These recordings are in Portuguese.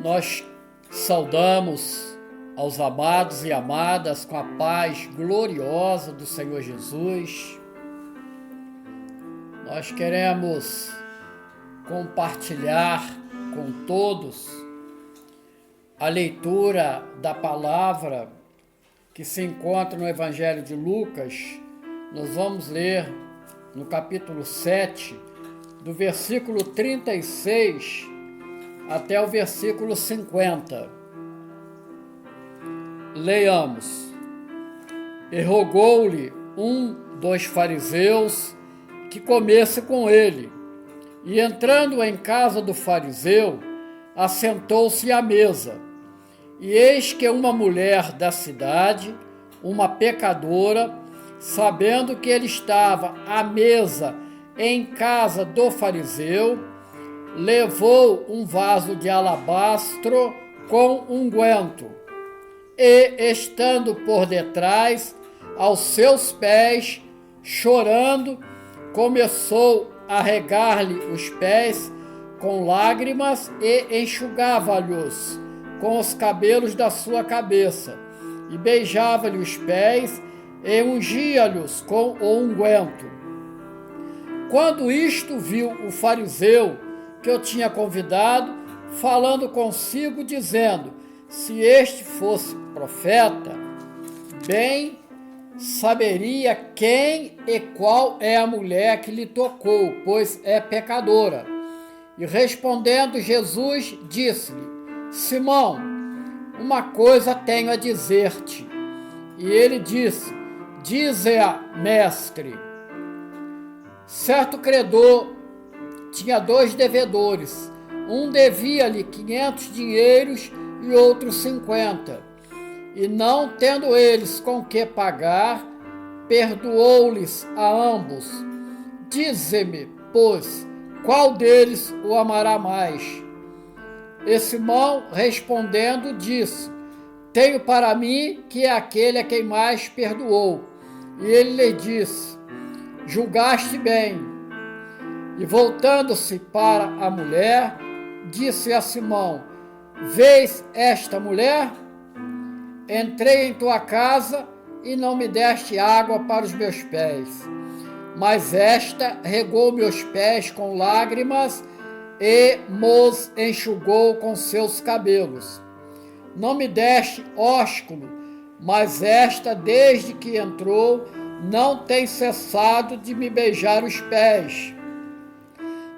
Nós saudamos aos amados e amadas com a paz gloriosa do Senhor Jesus. Nós queremos compartilhar com todos a leitura da palavra que se encontra no Evangelho de Lucas. Nós vamos ler no capítulo 7, do versículo 36 até o versículo 50. Leiamos. E rogou-lhe um dos fariseus que comesse com ele. E entrando em casa do fariseu, assentou-se à mesa. E eis que uma mulher da cidade, uma pecadora, sabendo que ele estava à mesa em casa do fariseu, levou um vaso de alabastro com unguento, e, estando por detrás, aos seus pés, chorando, começou a regar-lhe os pés com lágrimas e enxugava-lhes com os cabelos da sua cabeça, e beijava-lhe os pés e ungia-lhes com o unguento. Quando isto viu o fariseu que eu tinha convidado, falando consigo, dizendo: se este fosse profeta, bem saberia quem e qual é a mulher que lhe tocou, pois é pecadora. E respondendo Jesus, disse-lhe: Simão, uma coisa tenho a dizer-te. E ele disse: dize-a, mestre. Certo credor tinha 2 devedores. Um devia-lhe 500 dinheiros e outro 50. E não tendo eles com que pagar, perdoou-lhes a ambos. Dize-me, pois, qual deles o amará mais? E Simão, respondendo, disse: tenho para mim que é aquele a quem mais perdoou. E ele lhe disse: julgaste bem. E voltando-se para a mulher, disse a Simão: vês esta mulher? Entrei em tua casa e não me deste água para os meus pés, mas esta regou meus pés com lágrimas e mos enxugou com seus cabelos. Não me deste ósculo, mas esta, desde que entrou, não tem cessado de me beijar os pés.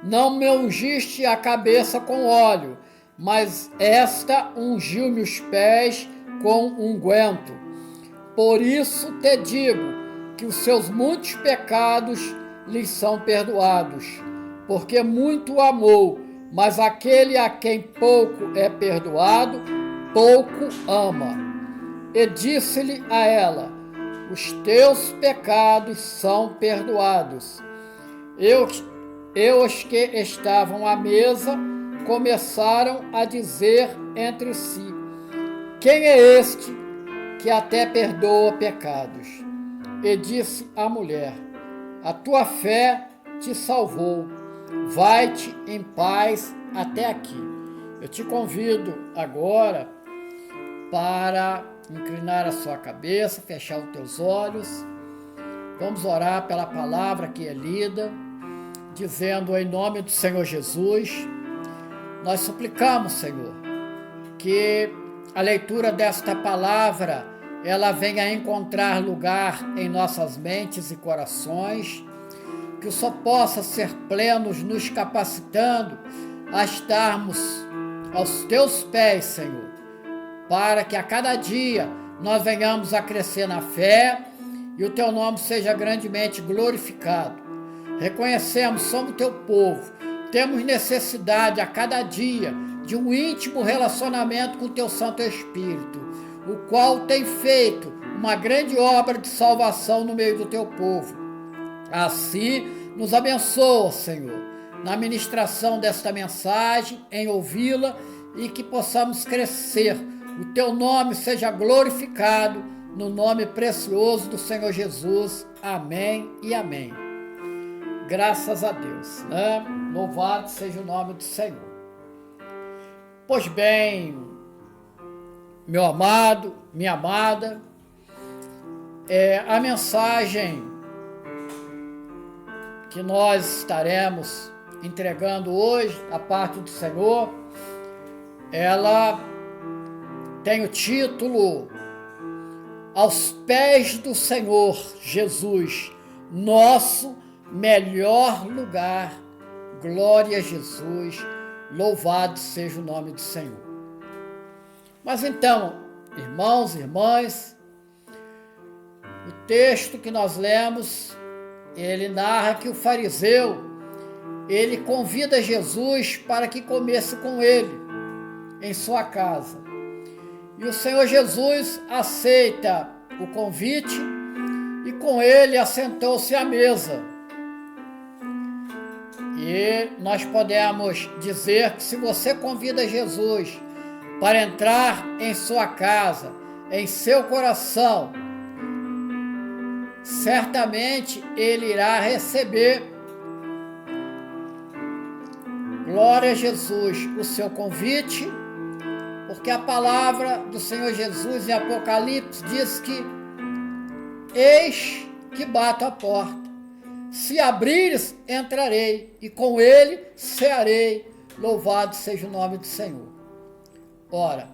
Não me ungiste a cabeça com óleo, mas esta ungiu-me os pés com unguento. Por isso te digo que os seus muitos pecados lhes são perdoados, porque muito amou, mas aquele a quem pouco é perdoado, pouco ama. E disse-lhe a ela: os teus pecados são perdoados. E os que estavam à mesa começaram a dizer entre si: quem é este que até perdoa pecados? E disse a mulher: a tua fé te salvou, vai-te em paz até aqui. Eu te convido agora para inclinar a sua cabeça, fechar os teus olhos. Vamos orar pela palavra que é lida, dizendo em nome do Senhor Jesus, nós suplicamos, Senhor, que a leitura desta palavra, ela venha encontrar lugar em nossas mentes e corações, que o Senhor possa ser plenos, nos capacitando a estarmos aos teus pés, Senhor, para que a cada dia nós venhamos a crescer na fé e o teu nome seja grandemente glorificado. Reconhecemos, somos teu povo, temos necessidade a cada dia de um íntimo relacionamento com o teu Santo Espírito, o qual tem feito uma grande obra de salvação no meio do teu povo. Assim, nos abençoa, Senhor, na ministração desta mensagem, em ouvi-la e que possamos crescer. O teu nome seja glorificado, no nome precioso do Senhor Jesus. Amém e amém. Graças a Deus, né? Louvado seja o nome do Senhor. Pois bem, meu amado, minha amada, a mensagem que nós estaremos entregando hoje, a parte do Senhor, ela tem o título Aos Pés do Senhor Jesus, nosso melhor lugar. Glória a Jesus, louvado seja o nome do Senhor. Mas então, irmãos e irmãs, o texto que nós lemos, ele narra que o fariseu, ele convida Jesus para que comesse com ele em sua casa. E o Senhor Jesus aceita o convite e com ele assentou-se à mesa. E nós podemos dizer que se você convida Jesus para entrar em sua casa, em seu coração, certamente ele irá receber, glória a Jesus, o seu convite, porque a palavra do Senhor Jesus em Apocalipse diz que eis que bato à porta. Se abrires, entrarei, e com ele cearei. Louvado seja o nome do Senhor. Ora,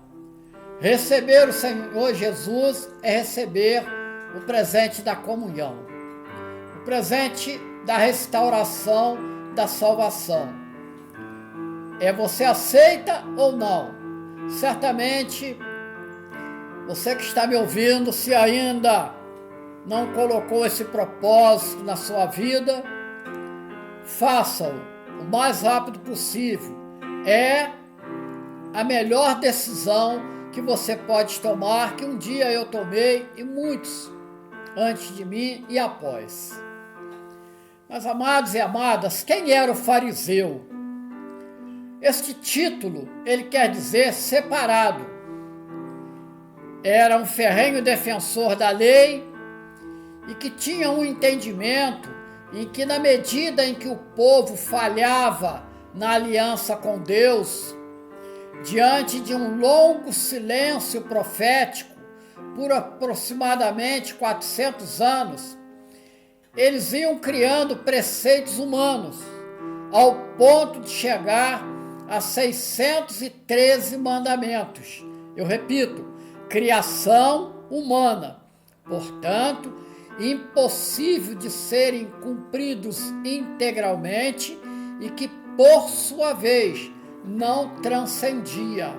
receber o Senhor Jesus é receber o presente da comunhão, o presente da restauração, da salvação. Você aceita ou não? Certamente, você que está me ouvindo, se ainda não colocou esse propósito na sua vida, faça-o o mais rápido possível. É a melhor decisão que você pode tomar, que um dia eu tomei e muitos antes de mim e após. Mas, amados e amadas, quem era o fariseu? Este título, ele quer dizer separado. Era um ferrenho defensor da lei e que tinha um entendimento em que, na medida em que o povo falhava na aliança com Deus, diante de um longo silêncio profético, por aproximadamente 400 anos, eles iam criando preceitos humanos, ao ponto de chegar a 613 mandamentos. Eu repito, criação humana, portanto, impossível de serem cumpridos integralmente e que, por sua vez, não transcendia.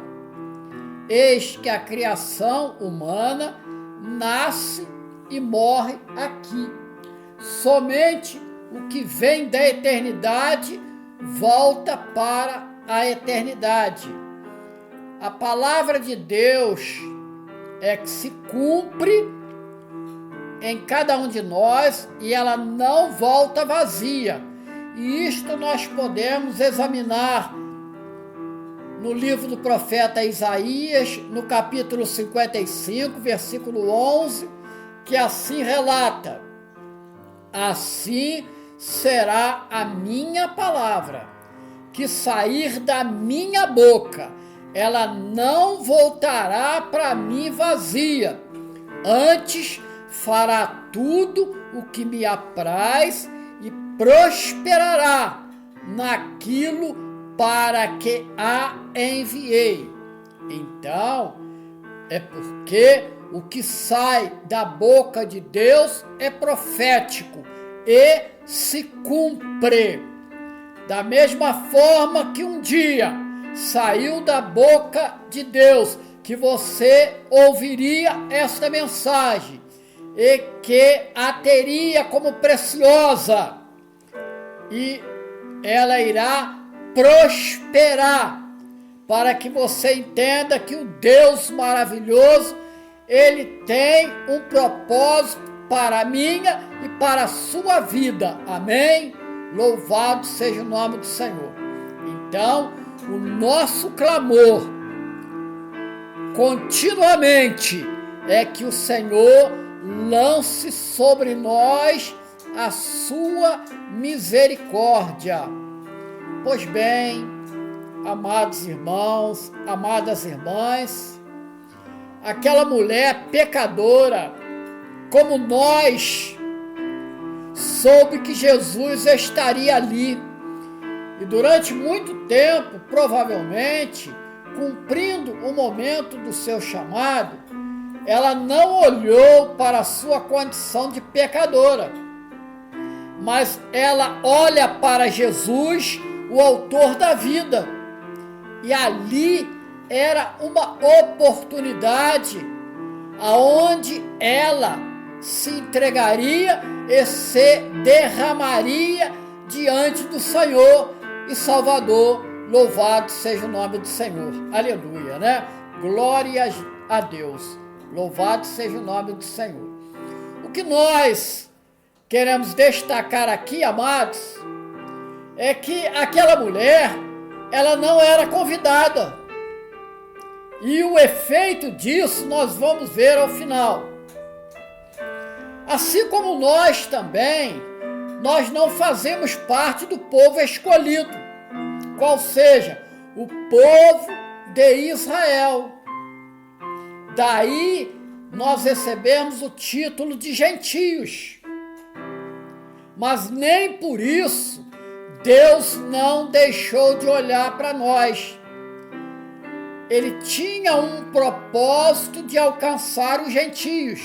Eis que a criação humana nasce e morre aqui. Somente o que vem da eternidade volta para a eternidade. A palavra de Deus é que se cumpre em cada um de nós e ela não volta vazia. E isto nós podemos examinar no livro do profeta Isaías, no capítulo 55, versículo 11, que assim relata: assim será a minha palavra que sair da minha boca, ela não voltará para mim vazia, antes fará tudo o que me apraz e prosperará naquilo para que a enviei. Então, é porque o que sai da boca de Deus é profético e se cumpre. Da mesma forma que um dia saiu da boca de Deus que você ouviria esta mensagem e que a teria como preciosa e ela irá prosperar, para que você entenda que o Deus maravilhoso, ele tem um propósito para a minha e para a sua vida. Amém? Louvado seja o nome do Senhor. Então, o nosso clamor continuamente é que o Senhor lance sobre nós a sua misericórdia. Pois bem, amados irmãos, amadas irmãs, aquela mulher pecadora, como nós, soube que Jesus estaria ali. E durante muito tempo, provavelmente, cumprindo o momento do seu chamado, ela não olhou para a sua condição de pecadora, mas ela olha para Jesus, o autor da vida. E ali era uma oportunidade aonde ela se entregaria e se derramaria diante do Senhor e Salvador. Louvado seja o nome do Senhor. Aleluia, né? Glória a Deus. Louvado seja o nome do Senhor. O que nós queremos destacar aqui, amados, é que aquela mulher, ela não era convidada. E o efeito disso nós vamos ver ao final. Assim como nós também, nós não fazemos parte do povo escolhido, qual seja, o povo de Israel. Daí nós recebemos o título de gentios. Mas nem por isso Deus não deixou de olhar para nós. Ele tinha um propósito de alcançar os gentios.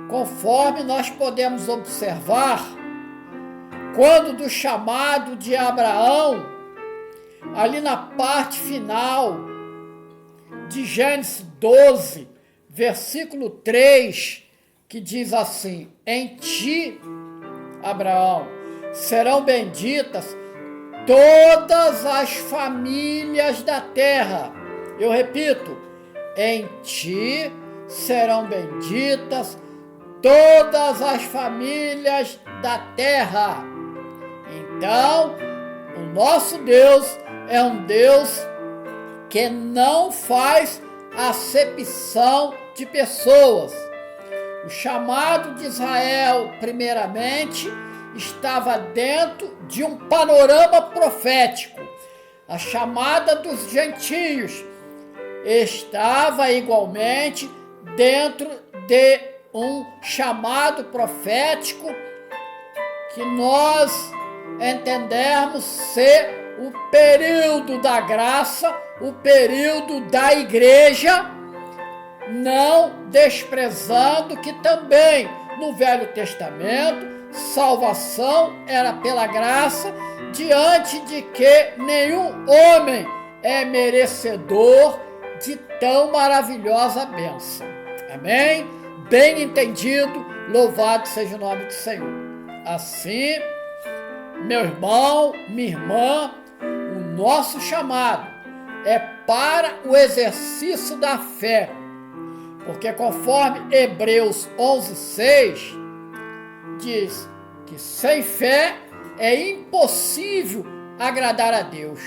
Conforme nós podemos observar, quando do chamado de Abraão, ali na parte final de Gênesis 12, versículo 3, que diz assim: em ti, Abraão, serão benditas todas as famílias da terra. Eu repito, em ti serão benditas todas as famílias da terra. Então, o nosso Deus é um Deus que não faz acepção de pessoas. O chamado de Israel, primeiramente, estava dentro de um panorama profético. A chamada dos gentios estava igualmente dentro de um chamado profético que nós entendemos ser o período da graça, o período da igreja, não desprezando que também no Velho Testamento salvação era pela graça, diante de que nenhum homem é merecedor de tão maravilhosa bênção. Amém? Bem entendido, louvado seja o nome do Senhor. Assim, meu irmão, minha irmã, o nosso chamado é para o exercício da fé, porque conforme Hebreus 11:6 diz que sem fé é impossível agradar a Deus,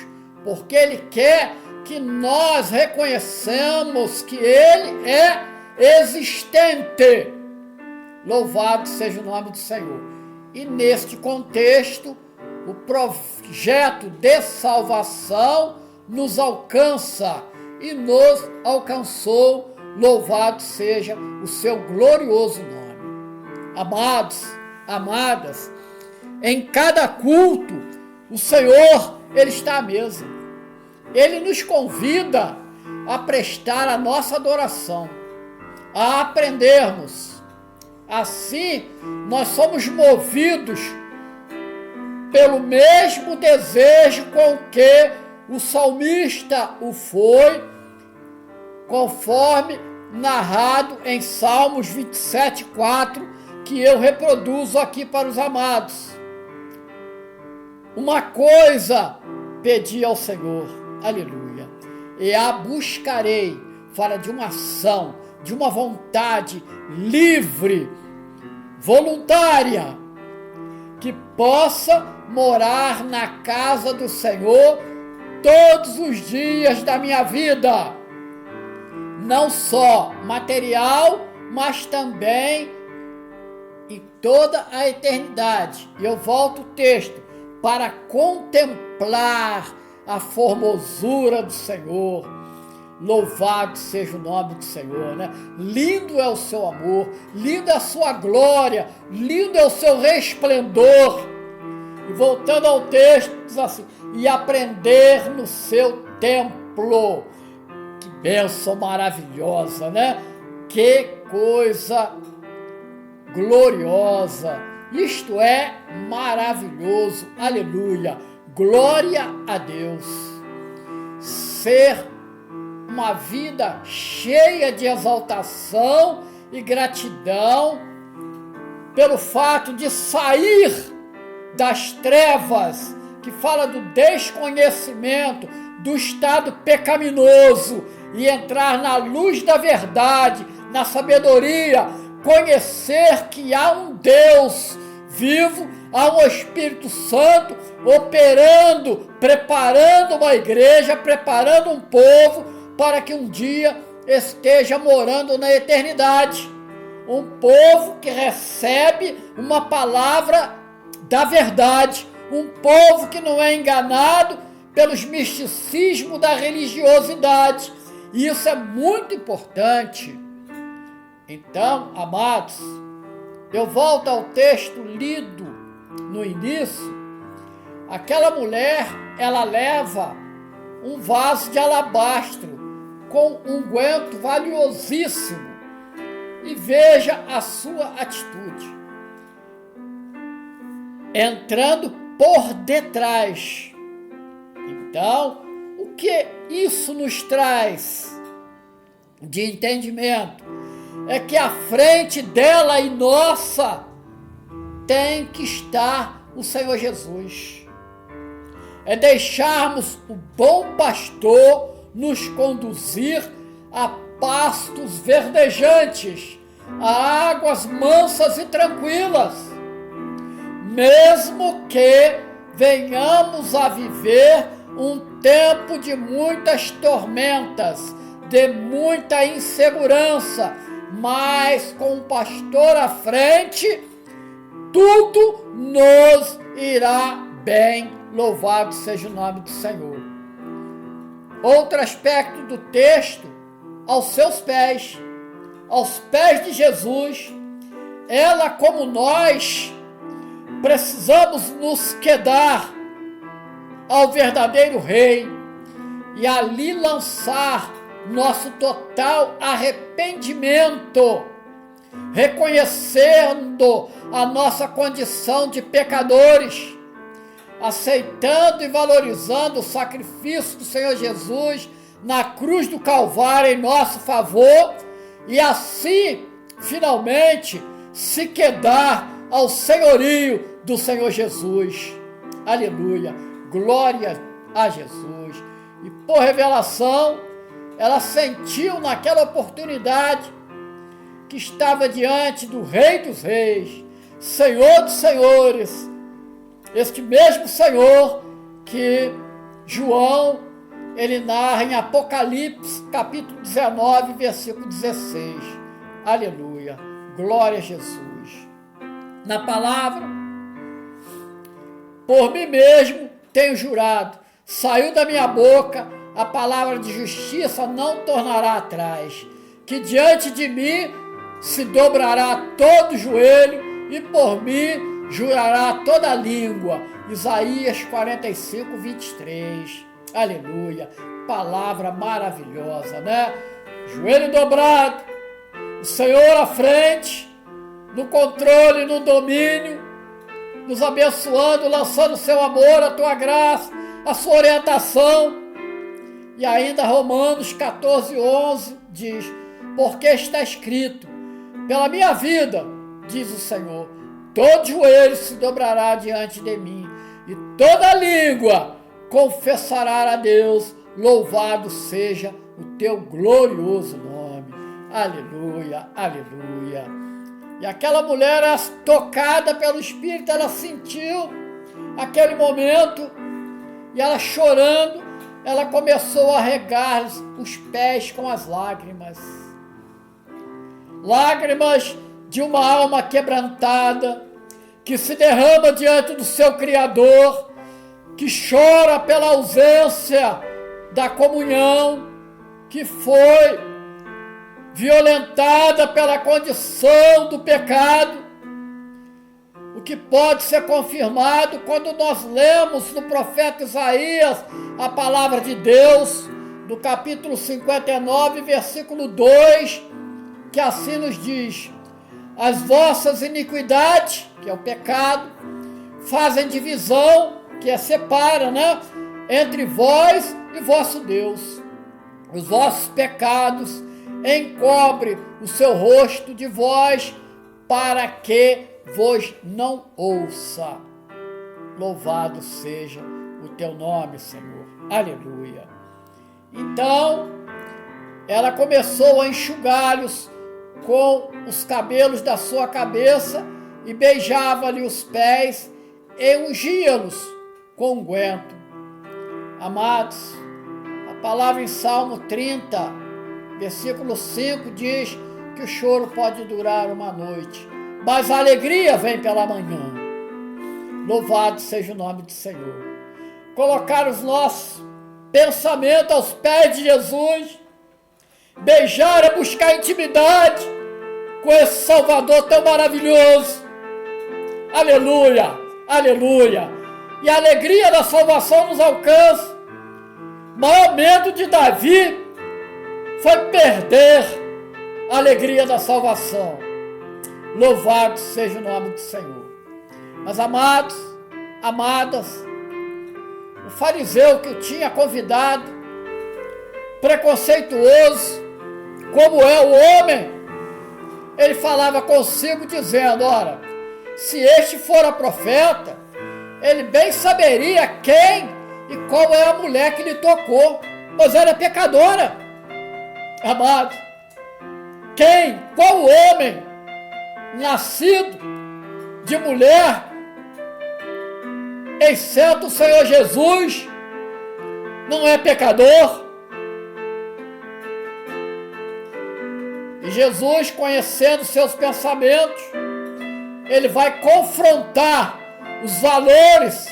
porque Ele quer que nós reconheçamos que Ele é existente. Louvado seja o nome do Senhor. E neste contexto, o projeto de salvação nos alcança e nos alcançou. Louvado seja o seu glorioso nome. Amados, amadas, em cada culto, o Senhor, Ele está à mesa. Ele nos convida a prestar a nossa adoração, a aprendermos. Assim, nós somos movidos pelo mesmo desejo com que o salmista o foi, conforme narrado em Salmos 27:4, que eu reproduzo aqui para os amados. Uma coisa pedi ao Senhor, aleluia, e a buscarei. Fala de uma ação, de uma vontade livre, voluntária, que possa morar na casa do Senhor todos os dias da minha vida, não só material, mas também em toda a eternidade. E eu volto o texto: para contemplar a formosura do Senhor. Louvado seja o nome do Senhor, né? Lindo é o seu amor, linda é a sua glória, lindo é o seu resplendor. E voltando ao texto, diz assim: e aprender no seu templo. Que bênção maravilhosa, né? Que coisa gloriosa. Isto é maravilhoso. Aleluia. Glória a Deus. Ser uma vida cheia de exaltação e gratidão pelo fato de sair das trevas, que fala do desconhecimento, do estado pecaminoso, e entrar na luz da verdade, na sabedoria, conhecer que há um Deus vivo, há um Espírito Santo operando, preparando uma igreja, preparando um povo para que um dia esteja morando na eternidade. Um povo que recebe uma palavra da verdade, um povo que não é enganado pelos misticismos da religiosidade. E isso é muito importante. Então, amados, eu volto ao texto lido no início. Aquela mulher, ela leva um vaso de alabastro com um unguento valiosíssimo. E veja a sua atitude. Entrando por detrás. Então, o que isso nos traz de entendimento? É que à frente dela e nossa tem que estar o Senhor Jesus. É deixarmos o bom pastor nos conduzir a pastos verdejantes, a águas mansas e tranquilas, mesmo que venhamos a viver um tempo de muitas tormentas, de muita insegurança, mas com o pastor à frente, tudo nos irá bem. Louvado seja o nome do Senhor. Outro aspecto do texto: aos seus pés de Jesus, ela, como nós, precisamos nos quedar ao verdadeiro Rei e ali lançar nosso total arrependimento, reconhecendo a nossa condição de pecadores, aceitando e valorizando o sacrifício do Senhor Jesus na cruz do Calvário em nosso favor, e assim, finalmente, se quedar ao senhorio do Senhor Jesus. Aleluia, glória a Jesus. E por revelação, ela sentiu naquela oportunidade que estava diante do Rei dos Reis, Senhor dos Senhores, este mesmo Senhor que João, ele narra em Apocalipse, capítulo 19, versículo 16. Aleluia, glória a Jesus. Na palavra, por mim mesmo tenho jurado, saiu da minha boca a palavra de justiça, não tornará atrás, que diante de mim se dobrará todo joelho e por mim jurará toda língua. Isaías 45, 23. Aleluia. Palavra maravilhosa, né? Joelho dobrado, o Senhor à frente, no controle, no domínio, nos abençoando, lançando o seu amor, a tua graça, a sua orientação. E ainda Romanos 14, 11 diz: porque está escrito, pela minha vida, diz o Senhor, todo joelho se dobrará diante de mim, e toda língua confessará a Deus, louvado seja o teu glorioso nome. Aleluia, aleluia. E aquela mulher, tocada pelo Espírito, ela sentiu aquele momento, e ela chorando, ela começou a regar os pés com as lágrimas. Lágrimas de uma alma quebrantada, que se derrama diante do seu Criador, que chora pela ausência da comunhão, que foi violentada pela condição do pecado, o que pode ser confirmado quando nós lemos no profeta Isaías a palavra de Deus, no capítulo 59, versículo 2, que assim nos diz: as vossas iniquidades, que é o pecado, fazem divisão, que é separa, entre vós e vosso Deus. Os vossos pecados encobrem o seu rosto de vós, para que vos não ouça. Louvado seja o teu nome, Senhor. Aleluia. Então, ela começou a enxugá-los com os cabelos da sua cabeça e beijava-lhe os pés e ungia-los com unguento. Amados, a palavra em Salmo 30, versículo 5 diz que o choro pode durar uma noite, mas a alegria vem pela manhã. Louvado seja o nome do Senhor. Colocar os nossos pensamentos aos pés de Jesus, beijar é buscar intimidade com esse Salvador tão maravilhoso. Aleluia, aleluia. E a alegria da salvação nos alcança. O maior medo de Davi foi perder a alegria da salvação. Louvado seja o nome do Senhor. Mas amados, amadas, o fariseu que o tinha convidado, preconceituoso, como é o homem, ele falava consigo dizendo: ora, se este fora profeta, ele bem saberia quem e qual é a mulher que lhe tocou, pois ela é pecadora. Amado, qual homem nascido de mulher, exceto o Senhor Jesus, não é pecador? E Jesus, conhecendo seus pensamentos, ele vai confrontar os valores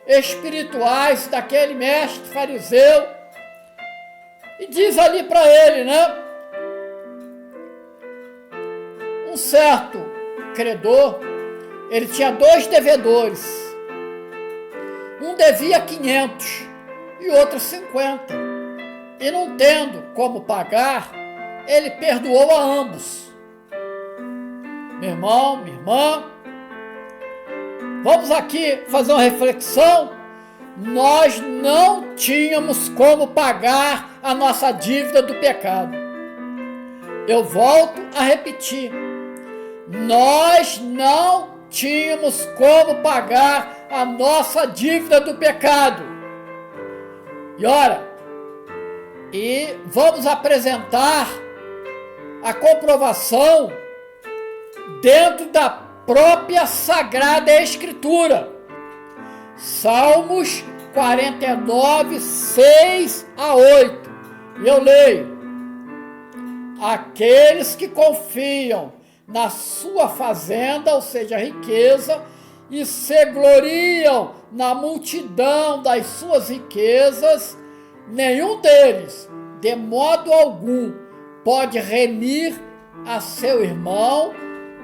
espirituais daquele mestre fariseu e diz ali para ele, um certo credor, ele tinha 2 devedores, um devia 500 e outro 50, e não tendo como pagar, ele perdoou a ambos. Meu irmão, minha irmã, vamos aqui fazer uma reflexão. Nós não tínhamos como pagar a nossa dívida do pecado. Eu volto a repetir. Nós não tínhamos como pagar a nossa dívida do pecado. E ora, vamos apresentar a comprovação dentro da própria Sagrada Escritura. Salmos 49, 6 a 8. E eu leio: aqueles que confiam na sua fazenda, ou seja, riqueza, e se gloriam na multidão das suas riquezas, nenhum deles, de modo algum, pode remir a seu irmão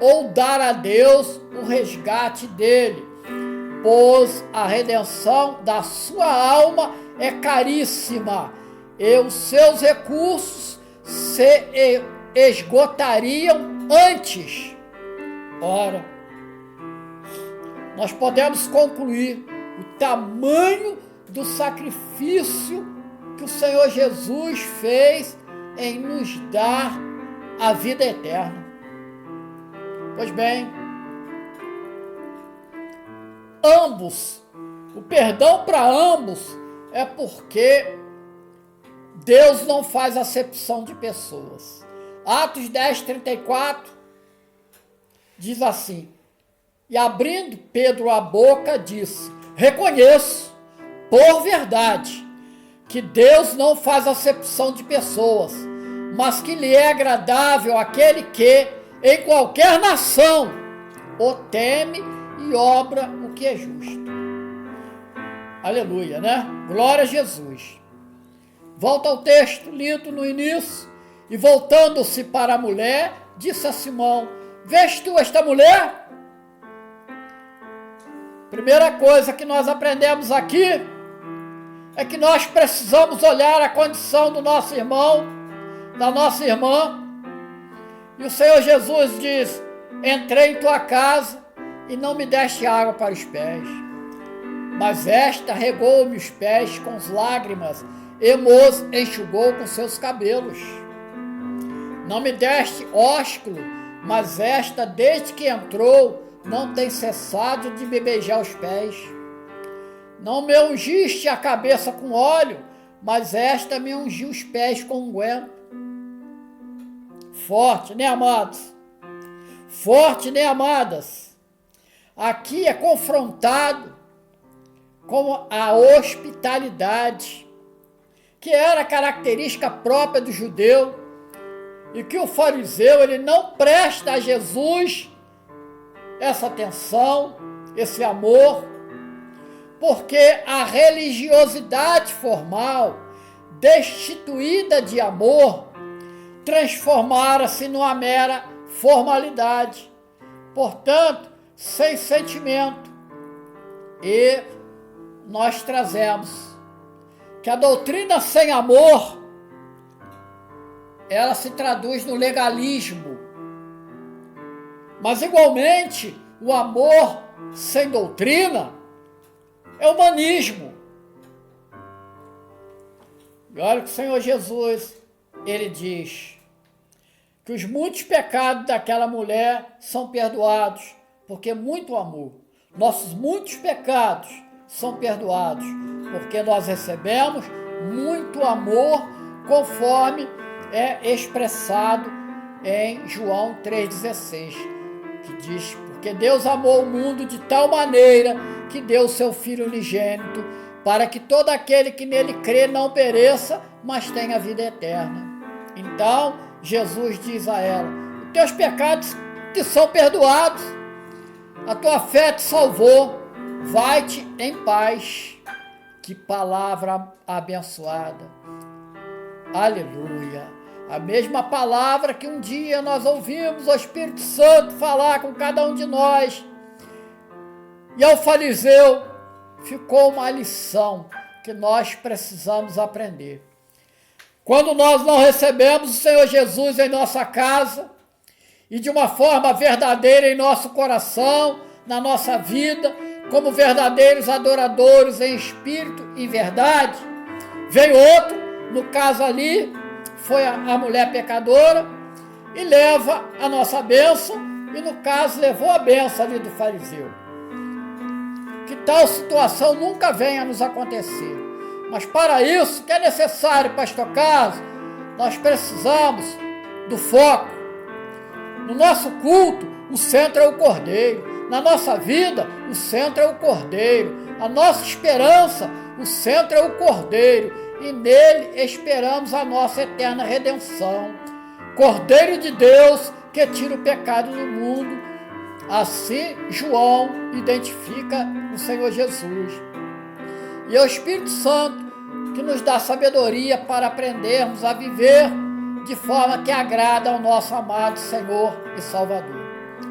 ou dar a Deus o resgate dele, pois a redenção da sua alma é caríssima e os seus recursos se esgotariam antes. Ora, nós podemos concluir o tamanho do sacrifício que o Senhor Jesus fez em nos dar a vida eterna. Pois bem, ambos, o perdão para ambos é porque Deus não faz acepção de pessoas. Atos 10, 34 diz assim: e abrindo Pedro a boca, disse: reconheço, por verdade, que Deus não faz acepção de pessoas, mas que lhe é agradável aquele que, em qualquer nação, o teme e obra o que é justo. Aleluia, né? Glória a Jesus. Volta ao texto lido no início. E voltando-se para a mulher, disse a Simão: vês tu esta mulher? Primeira coisa que nós aprendemos aqui é que nós precisamos olhar a condição do nosso irmão, da nossa irmã. E o Senhor Jesus diz: entrei em tua casa e não me deste água para os pés, mas esta regou-me os pés com as lágrimas e os enxugou com seus cabelos. Não me deste ósculo, mas esta, desde que entrou, não tem cessado de me beijar os pés. Não me ungiste a cabeça com óleo, mas esta me ungiu os pés com unguento. Forte, né, amados? Forte, né, amadas? Aqui é confrontado com a hospitalidade, que era característica própria do judeu, e que o fariseu ele não presta a Jesus essa atenção, esse amor, porque a religiosidade formal, destituída de amor, transformara-se numa mera formalidade, portanto, sem sentimento. E nós trazemos que a doutrina sem amor, ela se traduz no legalismo. Mas, igualmente, o amor sem doutrina é humanismo. E olha que o Senhor Jesus, ele diz que os muitos pecados daquela mulher são perdoados, porque muito amor. Nossos muitos pecados são perdoados, porque nós recebemos muito amor, conforme é expressado em João 3,16, que diz: porque Deus amou o mundo de tal maneira que deu o seu Filho unigênito, para que todo aquele que nele crê não pereça, mas tenha vida eterna. Então, Jesus diz a ela: os teus pecados te são perdoados, a tua fé te salvou, vai-te em paz. Que palavra abençoada. Aleluia. A mesma palavra que um dia nós ouvimos o Espírito Santo falar com cada um de nós. E ao fariseu ficou uma lição que nós precisamos aprender. Quando nós não recebemos o Senhor Jesus em nossa casa e de uma forma verdadeira em nosso coração, na nossa vida, como verdadeiros adoradores em espírito e verdade, vem outro, no caso ali, foi a mulher pecadora, e leva a nossa bênção, e no caso levou a bênção ali do fariseu. Que tal situação nunca venha a nos acontecer. Mas para isso, que é necessário, pastor Carlos, nós precisamos do foco. No nosso culto, o centro é o Cordeiro. Na nossa vida, o centro é o Cordeiro. A nossa esperança, o centro é o Cordeiro. E nele esperamos a nossa eterna redenção. Cordeiro de Deus que tira o pecado do mundo. Assim, João identifica o Senhor Jesus. E é o Espírito Santo que nos dá sabedoria para aprendermos a viver de forma que agrada ao nosso amado Senhor e Salvador.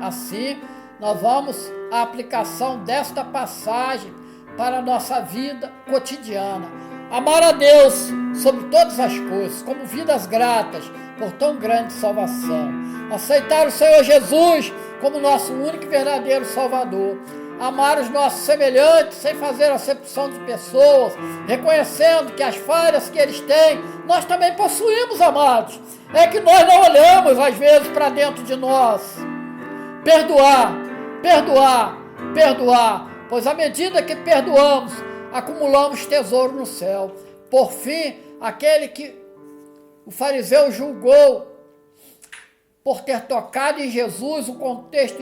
Assim, nós vamos à aplicação desta passagem para a nossa vida cotidiana. Amar a Deus sobre todas as coisas, como vidas gratas por tão grande salvação. Aceitar o Senhor Jesus como nosso único e verdadeiro Salvador. Amar os nossos semelhantes sem fazer acepção de pessoas, reconhecendo que as falhas que eles têm, nós também possuímos, amados. É que nós não olhamos, às vezes, para dentro de nós. Perdoar, perdoar, perdoar. Pois à medida que perdoamos, acumulamos tesouro no céu. Por fim, aquele que o fariseu julgou por ter tocado em Jesus, o contexto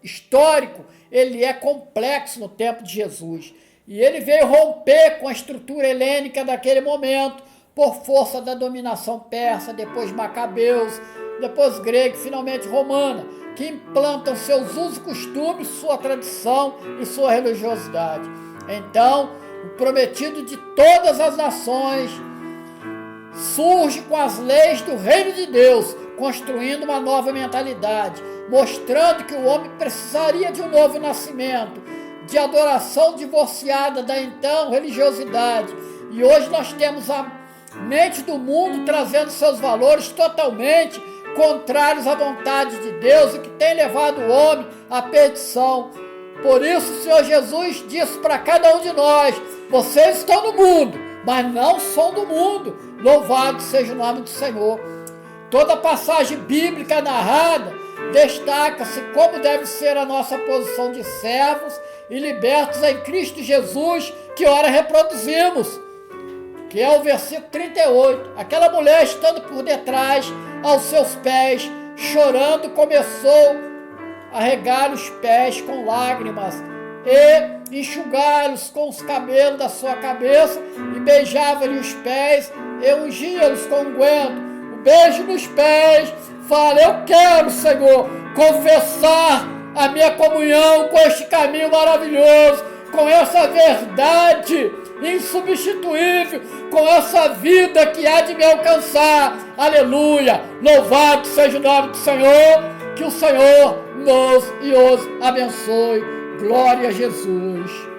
histórico, ele é complexo no tempo de Jesus. E ele veio romper com a estrutura helênica daquele momento, por força da dominação persa, depois macabeus, depois grega e finalmente romana, que implantam seus usos e costumes, sua tradição e sua religiosidade. Então, o prometido de todas as nações, surge com as leis do reino de Deus, construindo uma nova mentalidade, mostrando que o homem precisaria de um novo nascimento, de adoração divorciada da então religiosidade. E hoje nós temos a mente do mundo trazendo seus valores totalmente contrários à vontade de Deus, o que tem levado o homem à perdição. Por isso o Senhor Jesus disse para cada um de nós: vocês estão no mundo, mas não são do mundo. Louvado seja o nome do Senhor. Toda passagem bíblica narrada destaca-se como deve ser a nossa posição de servos e libertos em Cristo Jesus, que ora reproduzimos, que é o versículo 38. Aquela mulher, estando por detrás, aos seus pés, chorando, começou a regar os pés com lágrimas e enxugá-los com os cabelos da sua cabeça, e beijava-lhe os pés e ungia-los com unguento. O beijo nos pés fala: eu quero, Senhor, confessar a minha comunhão com este caminho maravilhoso, com essa verdade insubstituível, com essa vida que há de me alcançar. Aleluia! Louvado seja o nome do Senhor, que o Senhor nos e os abençoe. Glória a Jesus.